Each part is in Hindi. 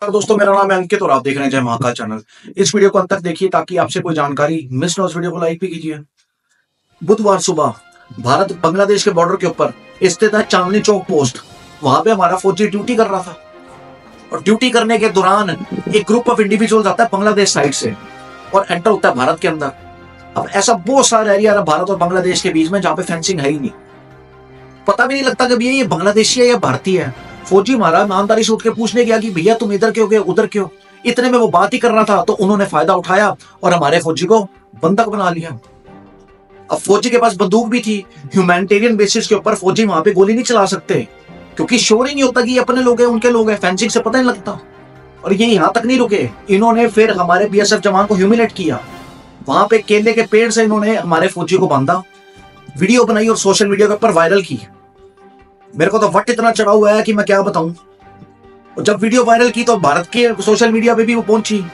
दोस्तों, मेरा नाम है अंकित और आप देख रहे हैं जय महाकाल चैनल। इस वीडियो को अंत तक देखिए ताकि आपसे कोई जानकारी मिस ना हो। इस वीडियो को लाइक भी कीजिए। बुधवार सुबह भारत बांग्लादेश के बॉर्डर के ऊपर स्थित है चांदनी चौक पोस्ट। वहां पे हमारा फौजी ड्यूटी कर रहा था और ड्यूटी करने के दौरान एक ग्रुप ऑफ इंडिविजुअल्स आता है बांग्लादेश साइड से और एंटर होता है भारत के अंदर। अब ऐसा बहुत सारा एरिया है भारत और बांग्लादेश के बीच में जहां पे फेंसिंग है ही नहीं, पता भी नहीं लगता कि भैया ये बांग्लादेशी है या भारतीय है। फौजी हमारा ईमानदारी से उठ के पूछने गया कि भैया तुम इधर क्यों गए उधर क्यों। इतने में वो बात ही कर रहा था तो उन्होंने फायदा उठाया और हमारे फौजी को बंधक बना लिया। अब फौजी के पास बंदूक भी थी। ह्यूमैनिटेरियन बेसिस के ऊपर फौजी वहां पे गोली नहीं चला सकते क्योंकि श्योर ही नहीं होता कि ये अपने लोग हैं उनके लोग हैं, फेंसिंग से पता नहीं लगता। और ये यहां तक नहीं रुके, इन्होंने फिर हमारे बीएसएफ जवान को ह्यूमिलेट किया। वहां पे केले के पेड़ से इन्होंने हमारे फौजी को बांधा, वीडियो बनाई और सोशल मीडिया के ऊपर वायरल की। मेरे को तो वट इतना चढ़ा हुआ है कि मैं क्या बताऊं। और जब वीडियो वायरल की तो भारत के सोशल मीडिया पे भी वो पहुंची,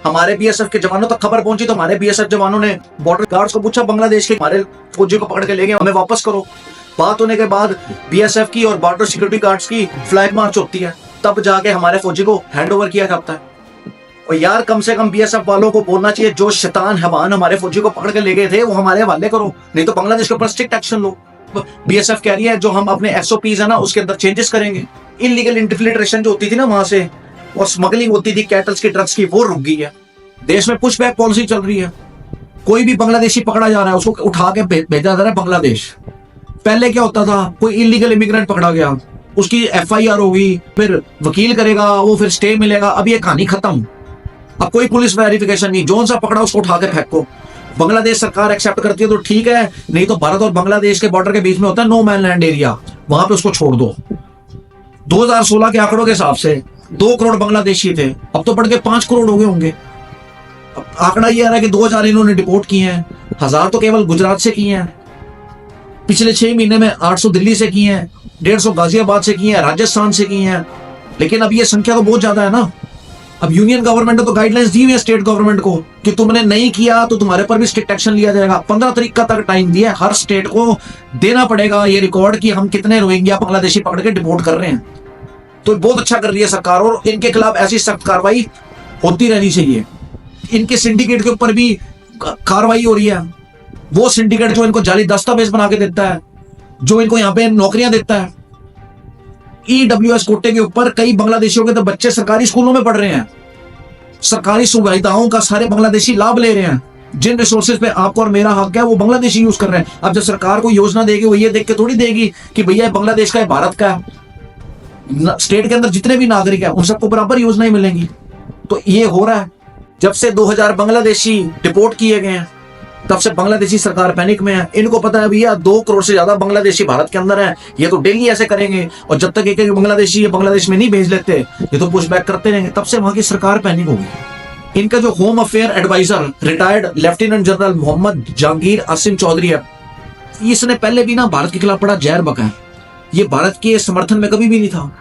हमारे बीएसएफ के जवानों तक खबर पहुंची। तो हमारे बीएसएफ जवानों ने बॉर्डर गार्ड्स को पूछा, बांग्लादेश के हमारे फौजी को पकड़ के ले गए, हमें वापस करो। बात होने के बाद बीएसएफ की और बॉर्डर सिक्योरिटी गार्ड्स की फ्लैग मार्च होती है, तब जाके हमारे फौजी को हैंड ओवर किया जाता है। और यार कम से कम बीएसएफ वालों को बोलना चाहिए, जो शैतान हैवान हमारे फौजी को पकड़ के ले गए थे वो हमारे हवाले करो, नहीं तो बांग्लादेश के ऊपर स्ट्रिक्ट एक्शन लो। बीएसएफ कह रही है जो हम अपने एसओपीज है ना उसके अंदर चेंजेस करेंगे। इलीगल इन्फिल्ट्रेशन जो होती थी ना वहां से और स्मगलिंग होती थी कैटल्स की, ड्रग्स की, वो रुक गई है। देश में पुश बैक पॉलिसी चल रही है। कोई भी बांग्लादेशी पकड़ा जा रहा है उसको उठा के भेजा जा रहा है बांग्लादेश। पहले क्या होता था, कोई इलीगल इमिग्रेंट पकड़ा गया उसकी एफआईआर होगी, फिर वकील करेगा वो, फिर स्टे मिलेगा। अब ये कहानी खत्म। अब कोई पुलिस वेरिफिकेशन नहीं, जोन सा पकड़ा उसको उठा के फेंको। बांग्लादेश सरकार एक्सेप्ट करती है तो ठीक है, नहीं तो भारत और बांग्लादेश के बॉर्डर के बीच में होता है नो मैन लैंड एरिया, वहां पे उसको छोड़ दो। 2016 के आंकड़ों के हिसाब से 2 करोड़ बांग्लादेशी थे, अब तो बढ़ के 5 करोड़ हो गए होंगे। अब आंकड़ा ये आ रहा है कि 2000 इन्होंने डिपोर्ट किए हैं, 1000 तो केवल गुजरात से किए हैं। पिछले 6 महीने में 800 दिल्ली से किए हैं, 150 गाजियाबाद से किए हैं, राजस्थान से किए हैं। लेकिन अब ये संख्या तो बहुत ज्यादा है ना। अब यूनियन गवर्नमेंट ने तो गाइडलाइंस दी हुई है स्टेट गवर्नमेंट को कि तुमने नहीं किया तो तुम्हारे पर भी स्ट्रिक्ट एक्शन लिया जाएगा। 15 तारीख का तक टाइम दिया, हर स्टेट को देना पड़ेगा ये रिकॉर्ड कि हम कितने रोहिंग्या बांग्लादेशी पकड़ के डिपोर्ट कर रहे हैं। तो बहुत अच्छा कर रही है सरकार और इनके खिलाफ ऐसी सख्त कार्रवाई होती रहनी चाहिए। इनके सिंडिकेट के ऊपर भी कार्रवाई हो रही है। वो सिंडिकेट जो इनको जाली दस्तावेज बना के देता है, जो इनको यहाँ पे नौकरियां देता है, ईडब्ल्यूएस कोटे के ऊपर कई बांग्लादेशियों के तो बच्चे सरकारी स्कूलों में पढ़ रहे हैं। सरकारी सुविधाओं का सारे बांग्लादेशी लाभ ले रहे हैं। जिन रिसोर्सेज पे आपको और मेरा हक है वो बांग्लादेशी यूज कर रहे हैं। अब जब सरकार को योजना देगी वो ये देख के थोड़ी देगी कि भैया बांग्लादेश का है, भारत का है। स्टेट के अंदर जितने भी नागरिक है उन सबको बराबर योजनाएं मिलेंगी। तो ये हो रहा है। जब से 2000 बांग्लादेशी डिपोर्ट किए गए हैं तब से बांग्लादेशी सरकार पैनिक में है। इनको पता है भैया 2 करोड़ से ज्यादा बांग्लादेशी भारत के अंदर है, ये तो डेली ऐसे करेंगे और जब तक एक बांग्लादेशी बांग्लादेश में नहीं भेज लेते ये तो पुश बैक करते रहेंगे। तब से वहां की सरकार पैनिक होगी। इनका जो home affair adviser retired lieutenant general Mohammad Jahangir Asim Chaudhry है, इसने पहले भी ना भारत के खिलाफ बड़ा जहर बका है। ये भारत के समर्थन में कभी भी नहीं था।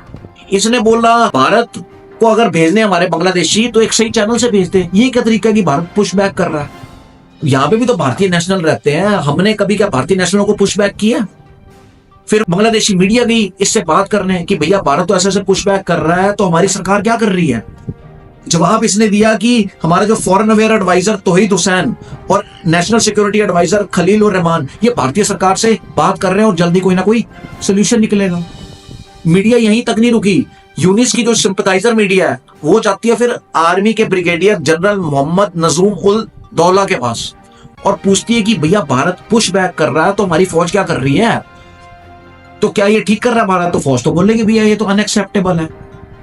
इसने बोला भारत को अगर भेजने हमारे बांग्लादेशी तो एक सही चैनल से भेजते। ये क्या तरीका कि भारत पुश बैक कर रहा है। यहाँ पे भी तो भारतीय नेशनल रहते हैं, हमने कभी क्या भारतीय नेशनलों को पुश बैक किया? फिर बांग्लादेशी मीडिया भी इससे बात करने कि भैया भारत तो ऐसे पुश बैक कर रहा है तो हमारी सरकार क्या कर रही है। जवाब इसने दिया कि हमारा जो फॉरेन अफेयर एडवाइजर तौहीद हुसैन और नेशनल सिक्योरिटी एडवाइजर खलील उर रहमान ये भारतीय सरकार से बात कर रहे हैं और जल्दी कोई ना कोई सोल्यूशन निकलेगा। मीडिया यहीं तक नहीं रुकी, यूनिस की जो सिंपथाइजर मीडिया है वो जाती है फिर आर्मी के ब्रिगेडियर जनरल मोहम्मद नजूम उल दौला के पास और पूछती है कि भैया भारत पुश बैक कर रहा है तो हमारी फौज क्या कर रही है, तो क्या ये ठीक कर रहा है भारत? तो फौज तो बोलेगी भैया ये तो अनएक्सेप्टेबल है।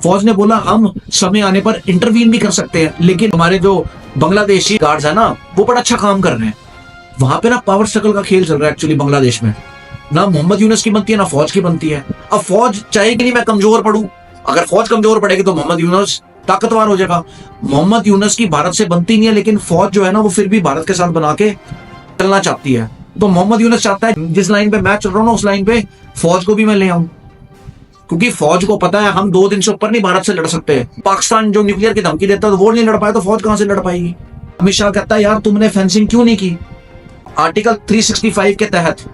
फौज ने बोला हम समय आने पर इंटरवीन भी कर सकते हैं, लेकिन हमारे जो बांग्लादेशी गार्ड्स है ना वो बड़ा अच्छा काम कर रहे हैं। वहां पे ना पावर स्ट्रगल का खेल चल रहा है एक्चुअली बांग्लादेश में। ना मोहम्मद यूनुस की बनती है ना फौज की बनती है। अब फौज चाहे कि नहीं मैं कमजोर पड़ू, अगर फौज कमजोर पड़ेगी तो मोहम्मद यूनुस ताकतवर हो जाएगा। मोहम्मद यूनुस की भारत से बनती नहीं है, लेकिन फौज जो है ना वो फिर भी भारत के साथ बना के चलना चाहती है। तो मोहम्मद यूनुस चाहता है जिस लाइन पे मैं चल रहा हूँ ना उस लाइन पे फौज को भी मैं ले आऊं, क्योंकि फौज को पता है हम 2 दिन से ऊपर नहीं भारत से लड़ सकते। पाकिस्तान जो न्यूक्लियर की धमकी देता है तो वो नहीं लड़ पाए तो फौज कहां से लड़ पाएगी। अमित शाह कहता है यार तुमने फेंसिंग क्यों नहीं की। आर्टिकल 365 के तहत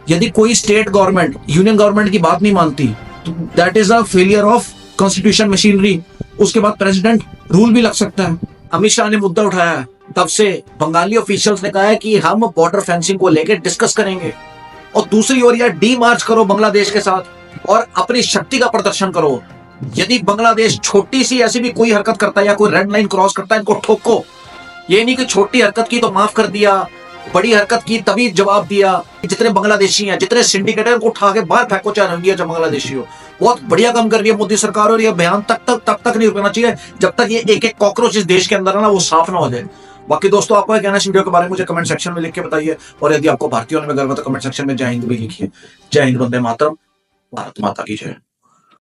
यदि कोई स्टेट गवर्नमेंट यूनियन गवर्नमेंट की बात नहीं मानती तो that is a failure of constitution machinery. उसके बाद प्रेसिडेंट रूल भी लग सकता है। अमित शाह ने मुद्दा उठाया है, तब से बंगाली ऑफिशियल्स ने कहा है कि हम बॉर्डर फेंसिंग को लेकर डिस्कस करेंगे। और दूसरी ओर यार डी मार्च करो बांग्लादेश के साथ और अपनी शक्ति का प्रदर्शन करो। यदि बांग्लादेश छोटी सी ऐसी भी कोई हरकत करता है या कोई रेड लाइन क्रॉस करता है, इनको ठोको। ये नहीं कि छोटी हरकत की तो माफ कर दिया, बड़ी हरकत की तभी जवाब दिया। जितने बांग्लादेशी हैं, जितने सिंडिकेट हैं, उनको उठा के बाहर फेंको, चाहे इंडिया चाहे बांग्लादेशी हो। बहुत बढ़िया काम कर रही है मोदी सरकार, और ये बयान तब तक नहीं रुकना चाहिए जब तक ये एक कॉकरोच इस देश के अंदर है ना, वो साफ ना हो जाए। बाकी दोस्तों, आपको क्या कहना है इस वीडियो के बारे में, मुझे कमेंट सेक्शन में लिख के बताइए। और यदि आपको भारतीय होने में गर्व है तो कमेंट सेक्शन में जय हिंद भी लिखिए। जय हिंद, वंदे मातरम, भारत माता की जय।